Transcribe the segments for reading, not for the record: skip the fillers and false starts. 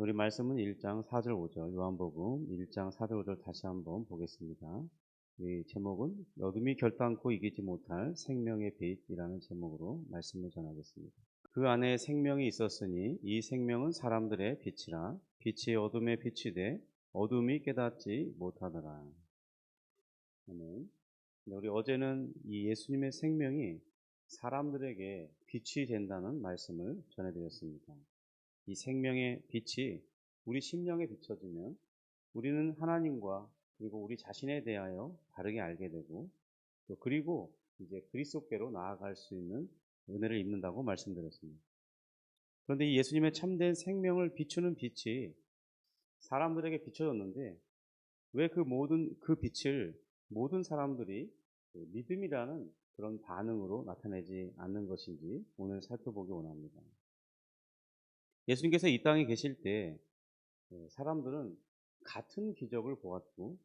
우리 말씀은 1장 4절 5절 요한복음 1장 4절 5절 다시 한번 보겠습니다. 이 제목은 어둠이 결단코 이기지 못할 생명의 빛이라는 제목으로 말씀을 전하겠습니다. 그 안에 생명이 있었으니 이 생명은 사람들의 빛이라 빛이 어둠에 비치되 어둠이 깨닫지 못하더라. 아멘. 우리 어제는 이 예수님의 생명이 사람들에게 빛이 된다는 말씀을 전해드렸습니다. 이 생명의 빛이 우리 심령에 비춰지면 우리는 하나님과 그리고 우리 자신에 대하여 바르게 알게 되고 또 그리고 이제 그리스도께로 나아갈 수 있는 은혜를 입는다고 말씀드렸습니다. 그런데 이 예수님의 참된 생명을 비추는 빛이 사람들에게 비춰졌는데 왜 그 빛을 모든 사람들이 믿음이라는 그런 반응으로 나타내지 않는 것인지 오늘 살펴보기 원합니다. 예수님께서 이 땅에 계실 때 사람들은 같은 기적을 보았고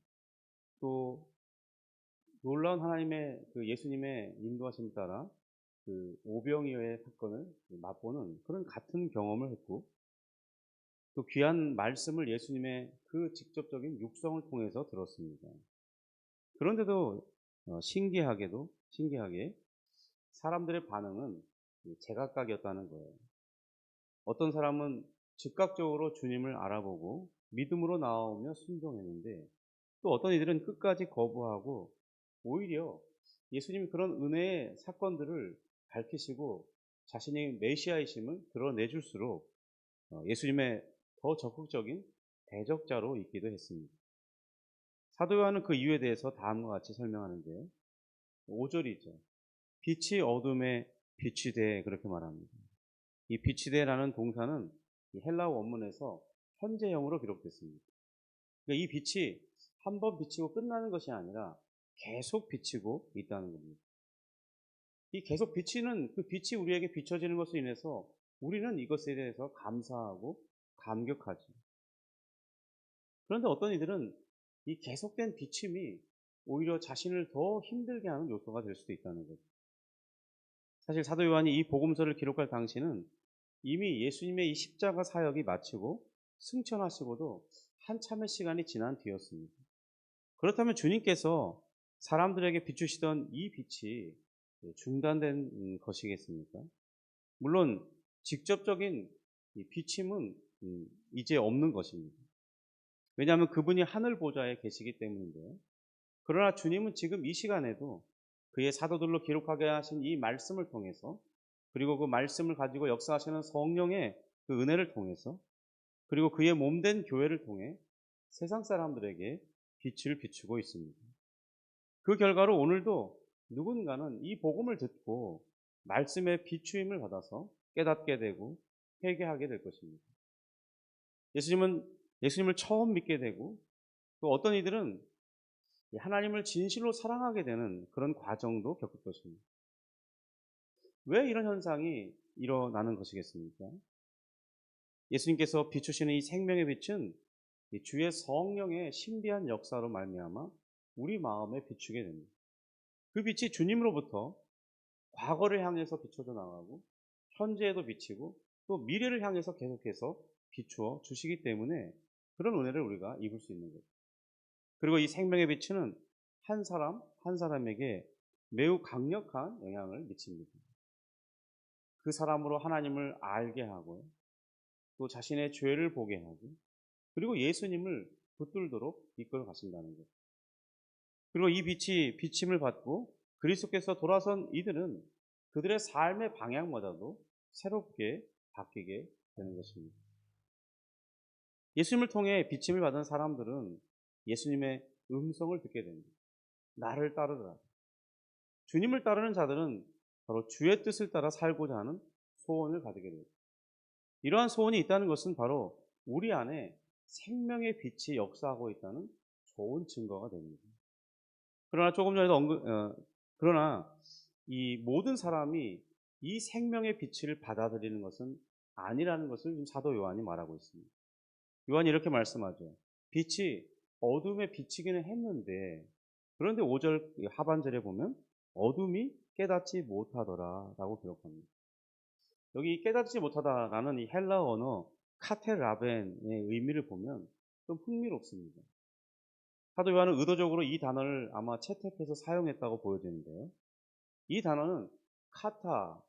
또 놀라운 하나님의 그 예수님의 인도하심 따라 그 오병이어의 사건을 맛보는 그런 같은 경험을 했고 또 귀한 말씀을 예수님의 그 직접적인 육성을 통해서 들었습니다. 그런데도 신기하게 사람들의 반응은 제각각이었다는 거예요. 어떤 사람은 즉각적으로 주님을 알아보고 믿음으로 나오며 순종했는데 또 어떤 이들은 끝까지 거부하고 오히려 예수님이 그런 은혜의 사건들을 밝히시고 자신이 메시아이심을 드러내줄수록 예수님의 더 적극적인 대적자로 있기도 했습니다. 사도 요한은 그 이유에 대해서 다음과 같이 설명하는데 5절이죠. 빛이 어둠에 빛이 돼 그렇게 말합니다. 이 빛이 돼라는 동사는 이 헬라어 원문에서 현재형으로 기록됐습니다. 그러니까 이 빛이 한 번 비치고 끝나는 것이 아니라 계속 비치고 있다는 겁니다. 이 계속 비치는 그 빛이 우리에게 비춰지는 것으로 인해서 우리는 이것에 대해서 감사하고 감격하죠. 그런데 어떤 이들은 이 계속된 비침이 오히려 자신을 더 힘들게 하는 요소가 될 수도 있다는 거죠. 사실 사도 요한이 이 복음서를 기록할 당시는 이미 예수님의 이 십자가 사역이 마치고 승천하시고도 한참의 시간이 지난 뒤였습니다. 그렇다면 주님께서 사람들에게 비추시던 이 빛이 중단된 것이겠습니까? 물론 직접적인 비침은 이제 없는 것입니다. 왜냐하면 그분이 하늘 보좌에 계시기 때문인데요. 그러나 주님은 지금 이 시간에도 그의 사도들로 기록하게 하신 이 말씀을 통해서 그리고 그 말씀을 가지고 역사하시는 성령의 그 은혜를 통해서 그리고 그의 몸된 교회를 통해 세상 사람들에게 빛을 비추고 있습니다. 그 결과로 오늘도 누군가는 이 복음을 듣고 말씀의 비추임을 받아서 깨닫게 되고 회개하게 될 것입니다. 예수님을 처음 믿게 되고 또 어떤 이들은 하나님을 진실로 사랑하게 되는 그런 과정도 겪을 것입니다. 왜 이런 현상이 일어나는 것이겠습니까? 예수님께서 비추시는 이 생명의 빛은 주의 성령의 신비한 역사로 말미암아 우리 마음에 비추게 됩니다. 그 빛이 주님으로부터 과거를 향해서 비춰져 나가고 현재에도 비치고 또 미래를 향해서 계속해서 비추어 주시기 때문에 그런 은혜를 우리가 입을 수 있는 거죠. 그리고 이 생명의 빛은 한 사람 한 사람에게 매우 강력한 영향을 미칩니다. 그 사람으로 하나님을 알게 하고 또 자신의 죄를 보게 하고 그리고 예수님을 붙들도록 이끌어 가신다는 것. 그리고 이 빛이 비침을 받고 그리스도께서 돌아선 이들은 그들의 삶의 방향마저도 새롭게 바뀌게 되는 것입니다. 예수님을 통해 비침을 받은 사람들은 예수님의 음성을 듣게 됩니다. 나를 따르라. 주님을 따르는 자들은 바로 주의 뜻을 따라 살고자 하는 소원을 가지게 됩니다. 이러한 소원이 있다는 것은 바로 우리 안에 생명의 빛이 역사하고 있다는 좋은 증거가 됩니다. 그러나 조금 전에도 그러나 이 모든 사람이 이 생명의 빛을 받아들이는 것은 아니라는 것을 지금 사도 요한이 말하고 있습니다. 요한이 이렇게 말씀하죠. 빛이 어둠에 비치기는 했는데 그런데 5절 하반절에 보면 어둠이 깨닫지 못하더라 라고 기록합니다. 여기 깨닫지 못하다라는 이 헬라어 언어 카테라벤의 의미를 보면 좀 흥미롭습니다. 사도 요한은 의도적으로 이 단어를 아마 채택해서 사용했다고 보여지는데요. 이 단어는 카타,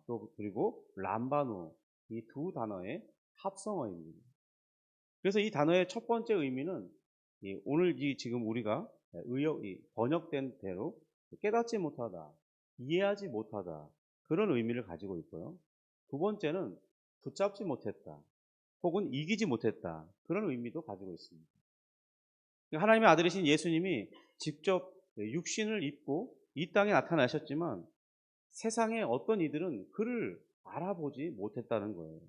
또 그리고 람바노, 이 두 단어의 합성어입니다. 그래서 이 단어의 첫 번째 의미는 오늘 지금 우리가 번역된 대로 깨닫지 못하다, 이해하지 못하다, 그런 의미를 가지고 있고요. 두 번째는 붙잡지 못했다, 혹은 이기지 못했다, 그런 의미도 가지고 있습니다. 하나님의 아들이신 예수님이 직접 육신을 입고 이 땅에 나타나셨지만 세상의 어떤 이들은 그를 알아보지 못했다는 거예요.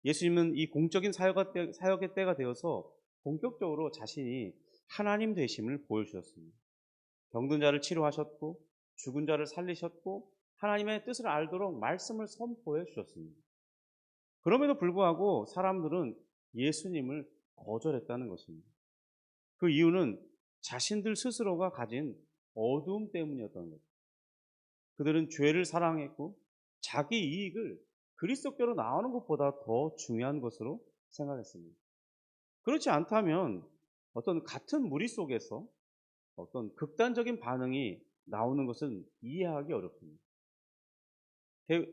예수님은 이 공적인 사역의 때가 되어서 본격적으로 자신이 하나님 되심을 보여주셨습니다. 병든 자를 치료하셨고 죽은 자를 살리셨고 하나님의 뜻을 알도록 말씀을 선포해 주셨습니다. 그럼에도 불구하고 사람들은 예수님을 거절했다는 것입니다. 그 이유는 자신들 스스로가 가진 어두움 때문이었던 거죠. 그들은 죄를 사랑했고 자기 이익을 그리스도께로 나오는 것보다 더 중요한 것으로 생각했습니다. 그렇지 않다면 어떤 같은 무리 속에서 어떤 극단적인 반응이 나오는 것은 이해하기 어렵습니다.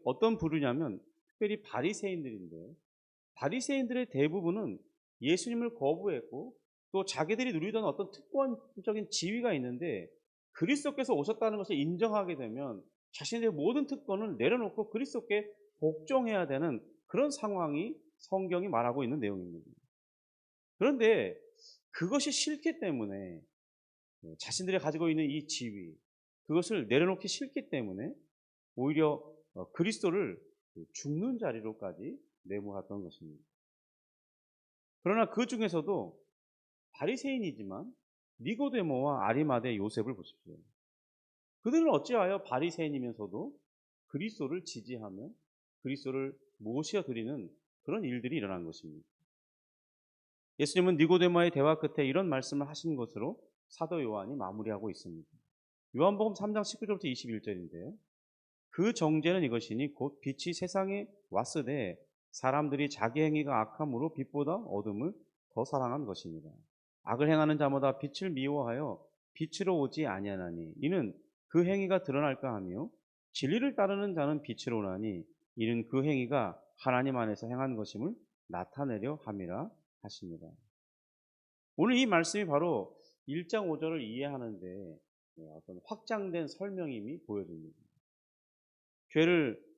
어떤 부류냐면 특별히 바리새인들인데, 바리새인들의 대부분은 예수님을 거부했고 또 자기들이 누리던 어떤 특권적인 지위가 있는데 그리스도께서 오셨다는 것을 인정하게 되면 자신의 모든 특권을 내려놓고 그리스도께 복종해야 되는 그런 상황이 성경이 말하고 있는 내용입니다. 그런데 그것이 싫기 때문에 자신들이 가지고 있는 이 지위, 그것을 내려놓기 싫기 때문에 오히려 그리스도를 죽는 자리로까지 내모았던 것입니다. 그러나 그 중에서도 바리새인이지만 니고데모와 아리마대 요셉을 보십시오. 그들은 어찌하여 바리새인이면서도 그리스도를 지지하며 그리스도를 모셔드리는 그런 일들이 일어난 것입니다. 예수님은 니고데모와의 대화 끝에 이런 말씀을 하신 것으로 사도 요한이 마무리하고 있습니다. 요한복음 3장 19절부터 21절인데요. 그 정죄는 이것이니 곧 빛이 세상에 왔으되 사람들이 자기 행위가 악함으로 빛보다 어둠을 더 사랑한 것입니다. 악을 행하는 자마다 빛을 미워하여 빛으로 오지 아니하나니 이는 그 행위가 드러날까 하며 진리를 따르는 자는 빛으로 오나니 이는 그 행위가 하나님 안에서 행한 것임을 나타내려 함이라 하십니다. 오늘 이 말씀이 바로 1장 5절을 이해하는데 어떤 확장된 설명임이 보여집니다.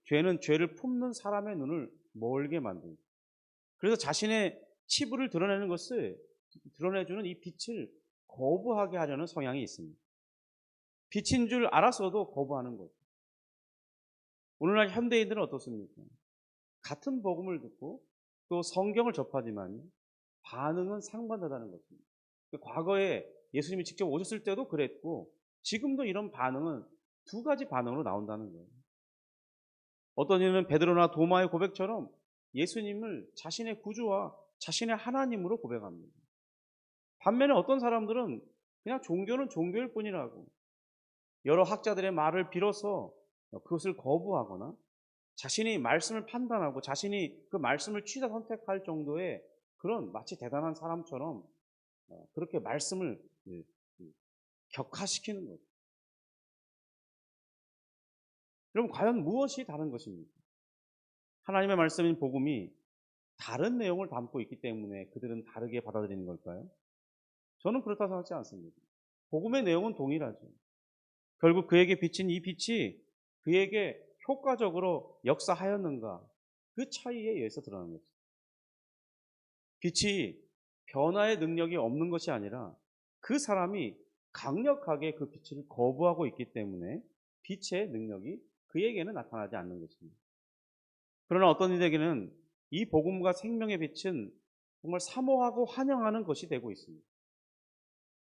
죄는 죄를 품는 사람의 눈을 멀게 만듭니다. 그래서 자신의 치부를 드러내주는 이 빛을 거부하게 하려는 성향이 있습니다. 빛인 줄 알았어도 거부하는 거죠. 오늘날 현대인들은 어떻습니까? 같은 복음을 듣고 또 성경을 접하지만 반응은 상반되다는 것입니다. 과거에 예수님이 직접 오셨을 때도 그랬고 지금도 이런 반응은 두 가지 반응으로 나온다는 거예요. 어떤 이는 베드로나 도마의 고백처럼 예수님을 자신의 구주와 자신의 하나님으로 고백합니다. 반면에 어떤 사람들은 그냥 종교는 종교일 뿐이라고 여러 학자들의 말을 빌어서 그것을 거부하거나 자신이 말씀을 판단하고 자신이 그 말씀을 취사 선택할 정도의 그런 마치 대단한 사람처럼 그렇게 말씀을 격화시키는 거죠. 여러분 과연 무엇이 다른 것입니까? 하나님의 말씀인 복음이 다른 내용을 담고 있기 때문에 그들은 다르게 받아들이는 걸까요? 저는 그렇다 생각하지 않습니다. 복음의 내용은 동일하죠. 결국 그에게 비친 이 빛이 그에게 효과적으로 역사하였는가, 그 차이에 의해서 드러나는 거죠. 빛이 변화의 능력이 없는 것이 아니라 그 사람이 강력하게 그 빛을 거부하고 있기 때문에 빛의 능력이 그에게는 나타나지 않는 것입니다. 그러나 어떤 이들에게는 이 복음과 생명의 빛은 정말 사모하고 환영하는 것이 되고 있습니다.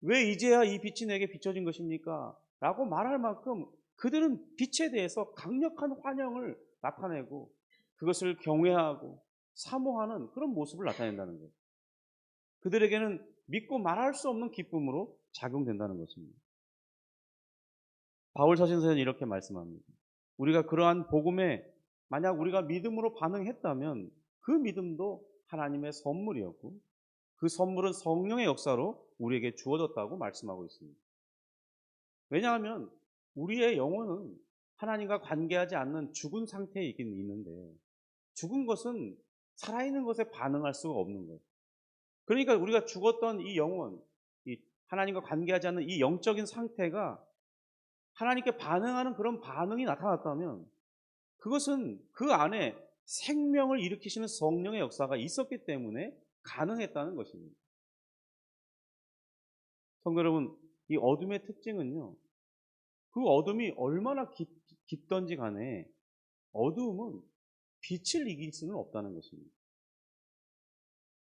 왜 이제야 이 빛이 내게 비춰진 것입니까? 라고 말할 만큼 그들은 빛에 대해서 강력한 환영을 나타내고 그것을 경외하고 사모하는 그런 모습을 나타낸다는 거예요. 그들에게는 믿고 말할 수 없는 기쁨으로 작용된다는 것입니다. 바울 서신서에는 이렇게 말씀합니다. 우리가 그러한 복음에 만약 우리가 믿음으로 반응했다면 그 믿음도 하나님의 선물이었고 그 선물은 성령의 역사로 우리에게 주어졌다고 말씀하고 있습니다. 왜냐하면 우리의 영혼은 하나님과 관계하지 않는 죽은 상태에 있긴 있는데 죽은 것은 살아있는 것에 반응할 수가 없는 거예요. 그러니까 우리가 죽었던 이 영혼, 이 하나님과 관계하지 않는 이 영적인 상태가 하나님께 반응하는 그런 반응이 나타났다면 그것은 그 안에 생명을 일으키시는 성령의 역사가 있었기 때문에 가능했다는 것입니다. 성도 여러분, 이 어둠의 특징은요, 그 어둠이 얼마나 깊던지 간에 어두움은 빛을 이길 수는 없다는 것입니다.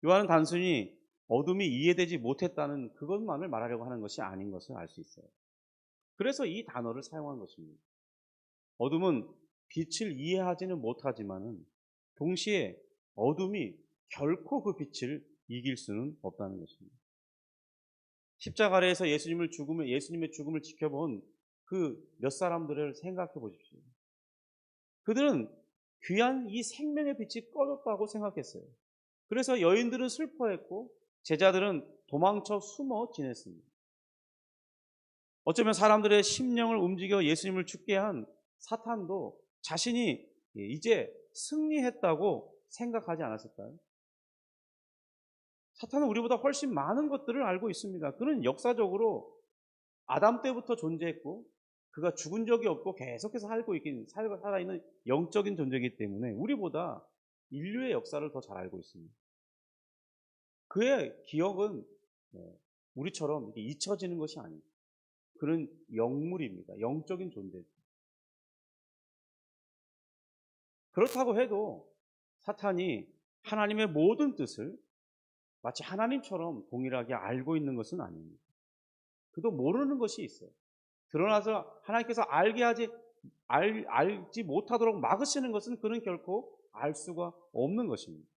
요한은 단순히 어둠이 이해되지 못했다는 그것만을 말하려고 하는 것이 아닌 것을 알 수 있어요. 그래서 이 단어를 사용한 것입니다. 어둠은 빛을 이해하지는 못하지만은 동시에 어둠이 결코 그 빛을 이길 수는 없다는 것입니다. 십자가 아래에서 예수님의 죽음을 지켜본 그 몇 사람들을 생각해 보십시오. 그들은 귀한 이 생명의 빛이 꺼졌다고 생각했어요. 그래서 여인들은 슬퍼했고 제자들은 도망쳐 숨어 지냈습니다. 어쩌면 사람들의 심령을 움직여 예수님을 죽게 한 사탄도 자신이 이제 승리했다고 생각하지 않았을까요? 사탄은 우리보다 훨씬 많은 것들을 알고 있습니다. 그는 역사적으로 아담 때부터 존재했고 그가 죽은 적이 없고 계속해서 살아있는 영적인 존재이기 때문에 우리보다 인류의 역사를 더 잘 알고 있습니다. 그의 기억은 우리처럼 이렇게 잊혀지는 것이 아닙니다. 그는 영물입니다. 영적인 존재입니다. 그렇다고 해도 사탄이 하나님의 모든 뜻을 마치 하나님처럼 동일하게 알고 있는 것은 아닙니다. 그도 모르는 것이 있어요. 드러나서 하나님께서 알지 못하도록 막으시는 것은 그는 결코 알 수가 없는 것입니다.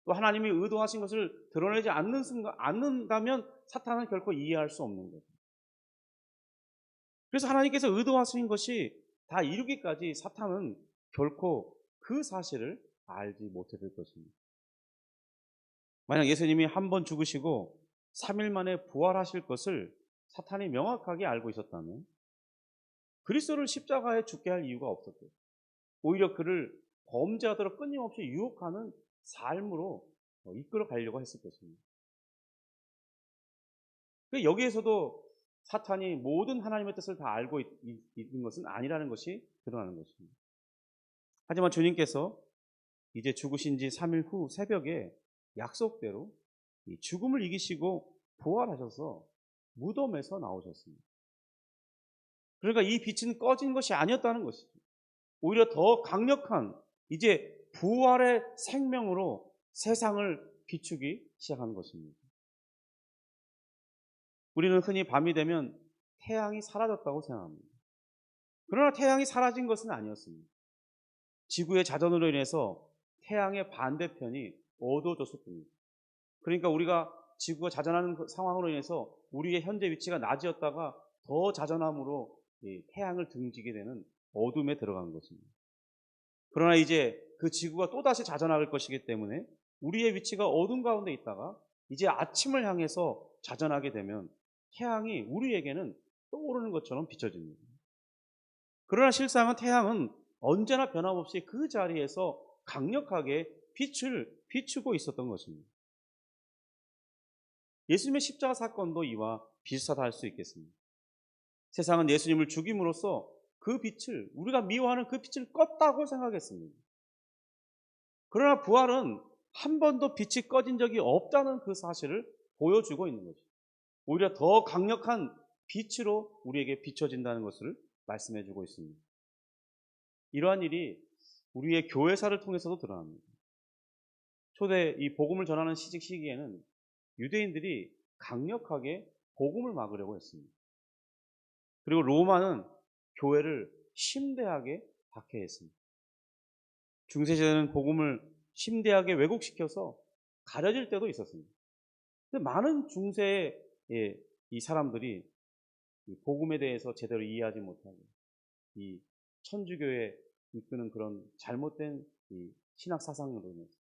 또 하나님이 의도하신 것을 드러내지 않는다면 사탄은 결코 이해할 수 없는 거죠. 그래서 하나님께서 의도하신 것이 다 이루기까지 사탄은 결코 그 사실을 알지 못했을 것입니다. 만약 예수님이 한 번 죽으시고 3일 만에 부활하실 것을 사탄이 명확하게 알고 있었다면 그리스도를 십자가에 죽게 할 이유가 없었고요. 오히려 그를 범죄하도록 끊임없이 유혹하는 삶으로 이끌어 가려고 했을 것입니다. 여기에서도 사탄이 모든 하나님의 뜻을 다 알고 있는 것은 아니라는 것이 드러나는 것입니다. 하지만 주님께서 이제 죽으신 지 3일 후 새벽에 약속대로 이 죽음을 이기시고 부활하셔서 무덤에서 나오셨습니다. 그러니까 이 빛은 꺼진 것이 아니었다는 것이죠. 오히려 더 강력한 이제 부활의 생명으로 세상을 비추기 시작한 것입니다. 우리는 흔히 밤이 되면 태양이 사라졌다고 생각합니다. 그러나 태양이 사라진 것은 아니었습니다. 지구의 자전으로 인해서 태양의 반대편이 어두워졌을 뿐입니다. 그러니까 우리가 지구가 자전하는 상황으로 인해서 우리의 현재 위치가 낮이었다가 더 자전함으로 태양을 등지게 되는 어둠에 들어간 것입니다. 그러나 이제 그 지구가 또다시 자전할 것이기 때문에 우리의 위치가 어둠 가운데 있다가 이제 아침을 향해서 자전하게 되면 태양이 우리에게는 떠오르는 것처럼 비춰집니다. 그러나 실상은 태양은 언제나 변함없이 그 자리에서 강력하게 빛을 비추고 있었던 것입니다. 예수님의 십자가 사건도 이와 비슷하다 할 수 있겠습니다. 세상은 예수님을 죽임으로써 그 빛을, 우리가 미워하는 그 빛을 껐다고 생각했습니다. 그러나 부활은 한 번도 빛이 꺼진 적이 없다는 그 사실을 보여주고 있는 것입니다. 오히려 더 강력한 빛으로 우리에게 비춰진다는 것을 말씀해주고 있습니다. 이러한 일이 우리의 교회사를 통해서도 드러납니다. 초대 이 복음을 전하는 시기에는 유대인들이 강력하게 복음을 막으려고 했습니다. 그리고 로마는 교회를 심대하게 박해했습니다. 중세시대는 복음을 심대하게 왜곡시켜서 가려질 때도 있었습니다. 근데 많은 중세의 이 사람들이 이 복음에 대해서 제대로 이해하지 못하고 이 천주교에 이끄는 그런 잘못된 이 신학 사상으로 인해서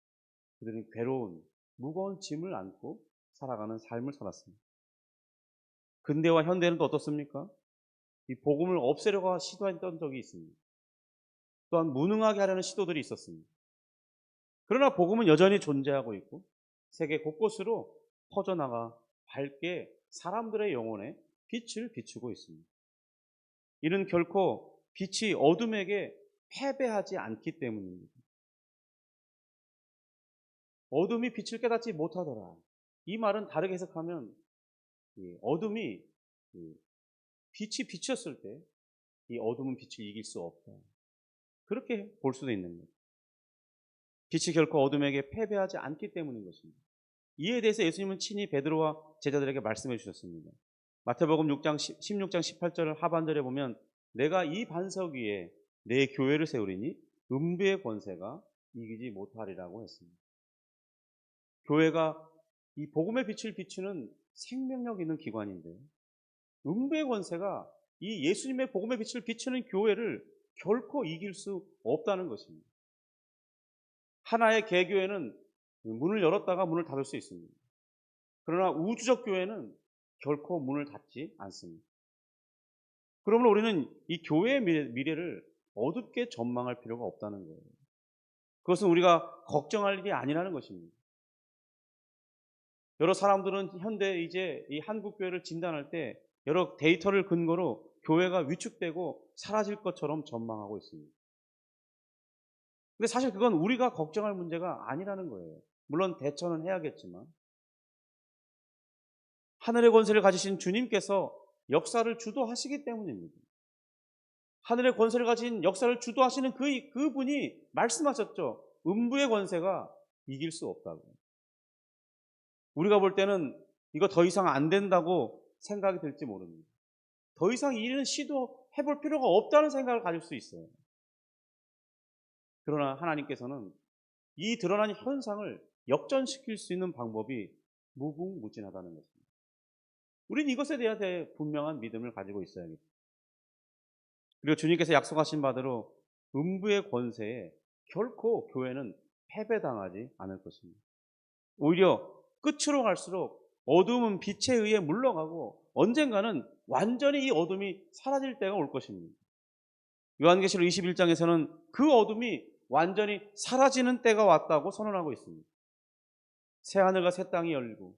그들은 괴로운 무거운 짐을 안고 살아가는 삶을 살았습니다. 근대와 현대는 또 어떻습니까? 이 복음을 없애려고 시도했던 적이 있습니다. 또한 무능하게 하려는 시도들이 있었습니다. 그러나 복음은 여전히 존재하고 있고 세계 곳곳으로 퍼져나가 밝게 사람들의 영혼에 빛을 비추고 있습니다. 이는 결코 빛이 어둠에게 패배하지 않기 때문입니다. 어둠이 빛을 깨닫지 못하더라. 이 말은 다르게 해석하면 어둠이 빛이 비쳤을 때 이 어둠은 빛을 이길 수 없다. 그렇게 볼 수도 있는 거예요. 빛이 결코 어둠에게 패배하지 않기 때문인 것입니다. 이에 대해서 예수님은 친히 베드로와 제자들에게 말씀해 주셨습니다. 마태복음 16장 18절 하반절에 보면 내가 이 반석 위에 내 교회를 세우리니 음부의 권세가 이기지 못하리라고 했습니다. 교회가 이 복음의 빛을 비추는 생명력 있는 기관인데 음부의 권세가 이 예수님의 복음의 빛을 비추는 교회를 결코 이길 수 없다는 것입니다. 하나의 개교회는 문을 열었다가 문을 닫을 수 있습니다. 그러나 우주적 교회는 결코 문을 닫지 않습니다. 그러므로 우리는 이 교회의 미래를 어둡게 전망할 필요가 없다는 거예요. 그것은 우리가 걱정할 일이 아니라는 것입니다. 여러 사람들은 현대 이제 이 한국 교회를 진단할 때 여러 데이터를 근거로 교회가 위축되고 사라질 것처럼 전망하고 있습니다. 근데 사실 그건 우리가 걱정할 문제가 아니라는 거예요. 물론 대처는 해야겠지만 하늘의 권세를 가지신 주님께서 역사를 주도하시기 때문입니다. 하늘의 권세를 가진 역사를 주도하시는 그분이 말씀하셨죠. 음부의 권세가 이길 수 없다고. 우리가 볼 때는 이거 더 이상 안 된다고 생각이 들지 모릅니다. 더 이상 이 일은 시도해볼 필요가 없다는 생각을 가질 수 있어요. 그러나 하나님께서는 이 드러난 현상을 역전시킬 수 있는 방법이 무궁무진하다는 것입니다. 우리는 이것에 대해 분명한 믿음을 가지고 있어야겠죠. 그리고 주님께서 약속하신 바대로 음부의 권세에 결코 교회는 패배당하지 않을 것입니다. 오히려 끝으로 갈수록 어둠은 빛에 의해 물러가고 언젠가는 완전히 이 어둠이 사라질 때가 올 것입니다. 요한계시록 21장에서는 그 어둠이 완전히 사라지는 때가 왔다고 선언하고 있습니다. 새하늘과 새 땅이 열리고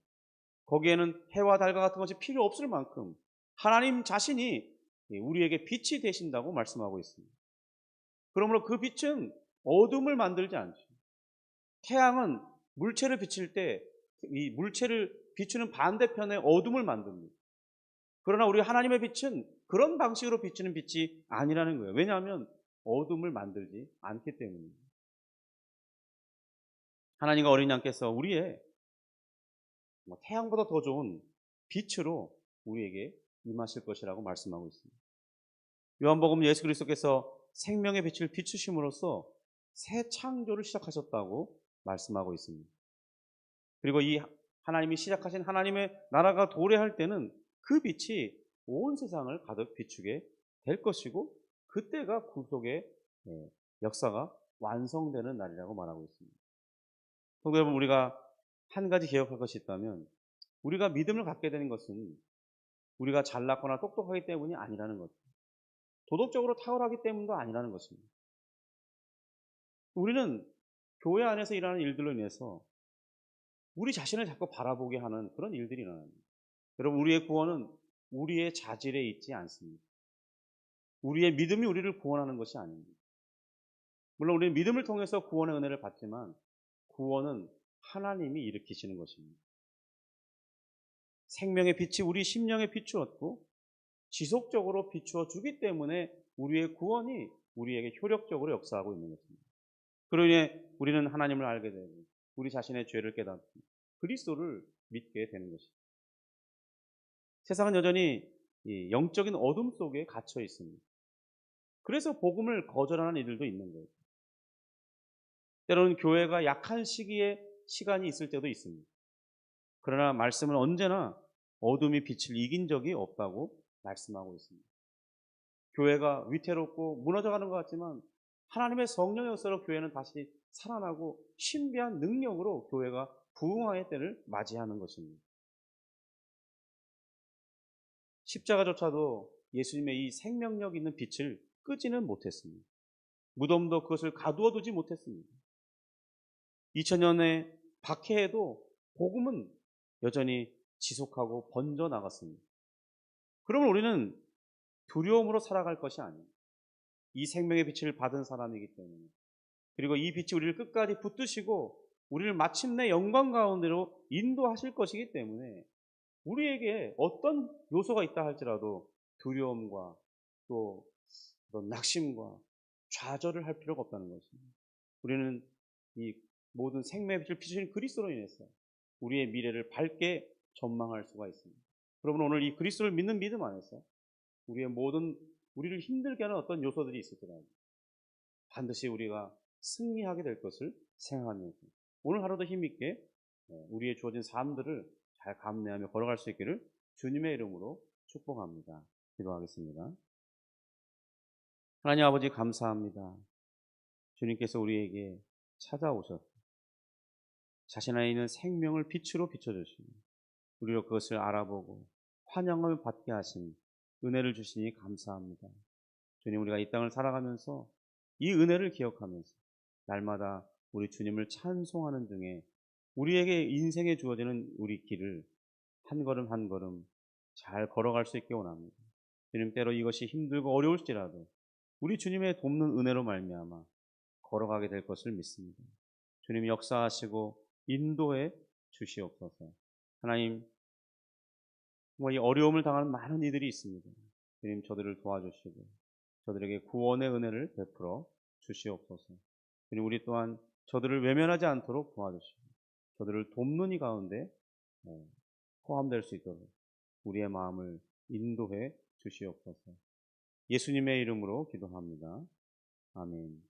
거기에는 해와 달과 같은 것이 필요 없을 만큼 하나님 자신이 우리에게 빛이 되신다고 말씀하고 있습니다. 그러므로 그 빛은 어둠을 만들지 않죠. 태양은 물체를 비칠 때 이 물체를 비추는 반대편에 어둠을 만듭니다. 그러나 우리 하나님의 빛은 그런 방식으로 비추는 빛이 아니라는 거예요. 왜냐하면 어둠을 만들지 않기 때문입니다. 하나님과 어린 양께서 우리의 태양보다 더 좋은 빛으로 우리에게 임하실 것이라고 말씀하고 있습니다. 요한복음 예수 그리스도께서 생명의 빛을 비추심으로써 새 창조를 시작하셨다고 말씀하고 있습니다. 그리고 이 하나님이 시작하신 하나님의 나라가 도래할 때는 그 빛이 온 세상을 가득 비추게 될 것이고 그때가 구속의 역사가 완성되는 날이라고 말하고 있습니다. 성도 여러분, 우리가 한 가지 기억할 것이 있다면 우리가 믿음을 갖게 되는 것은 우리가 잘났거나 똑똑하기 때문이 아니라는 것, 도덕적으로 탁월하기 때문도 아니라는 것입니다. 우리는 교회 안에서 일하는 일들로 인해서 우리 자신을 자꾸 바라보게 하는 그런 일들이 일어납니다. 여러분, 우리의 구원은 우리의 자질에 있지 않습니다. 우리의 믿음이 우리를 구원하는 것이 아닙니다. 물론 우리는 믿음을 통해서 구원의 은혜를 받지만 구원은 하나님이 일으키시는 것입니다. 생명의 빛이 우리 심령에 비추었고 지속적으로 비추어 주기 때문에 우리의 구원이 우리에게 효력적으로 역사하고 있는 것입니다. 그로 인해 우리는 하나님을 알게 되고 우리 자신의 죄를 깨닫고 그리스도를 믿게 되는 것입니다. 세상은 여전히 이 영적인 어둠 속에 갇혀 있습니다. 그래서 복음을 거절하는 이들도 있는 거예요. 때로는 교회가 약한 시간이 있을 때도 있습니다. 그러나 말씀은 언제나 어둠이 빛을 이긴 적이 없다고 말씀하고 있습니다. 교회가 위태롭고 무너져가는 것 같지만 하나님의 성령의 역사로 교회는 다시 살아나고 신비한 능력으로 교회가 부흥의 때를 맞이하는 것입니다. 십자가조차도 예수님의 이 생명력 있는 빛을 끄지는 못했습니다. 무덤도 그것을 가두어 두지 못했습니다. 2000년의 박해에도 복음은 여전히 지속하고 번져 나갔습니다. 그러면 우리는 두려움으로 살아갈 것이 아니에요. 이 생명의 빛을 받은 사람이기 때문에, 그리고 이 빛이 우리를 끝까지 붙드시고 우리를 마침내 영광 가운데로 인도하실 것이기 때문에 우리에게 어떤 요소가 있다 할지라도 두려움과 또 어떤 낙심과 좌절을 할 필요가 없다는 것입니다. 우리는 이 모든 생명의 빛을 비추신 그리스도로 인해서 우리의 미래를 밝게 전망할 수가 있습니다. 여러분, 오늘 이 그리스도를 믿는 믿음 안에서 우리의 모든 우리를 힘들게 하는 어떤 요소들이 있을지라도 반드시 우리가 승리하게 될 것을 생각하면서 오늘 하루도 힘있게 우리의 주어진 삶들을 잘 감내하며 걸어갈 수 있기를 주님의 이름으로 축복합니다. 기도하겠습니다. 하나님 아버지, 감사합니다. 주님께서 우리에게 찾아오셔서 자신 안에 있는 생명을 빛으로 비춰주시고 우리로 그것을 알아보고 환영을 받게 하신 은혜를 주시니 감사합니다. 주님, 우리가 이 땅을 살아가면서 이 은혜를 기억하면서 날마다 우리 주님을 찬송하는 중에 우리에게 인생에 주어지는 우리 길을 한 걸음 한 걸음 잘 걸어갈 수 있게 원합니다. 주님, 때로 이것이 힘들고 어려울지라도 우리 주님의 돕는 은혜로 말미암아 걸어가게 될 것을 믿습니다. 주님, 역사하시고 인도해 주시옵소서. 하나님, 정말 이 어려움을 당하는 많은 이들이 있습니다. 주님, 저들을 도와주시고 저들에게 구원의 은혜를 베풀어 주시옵소서. 주님, 우리 또한 저들을 외면하지 않도록 도와주시고 저들을 돕는 이 가운데 포함될 수 있도록 우리의 마음을 인도해 주시옵소서. 예수님의 이름으로 기도합니다. 아멘.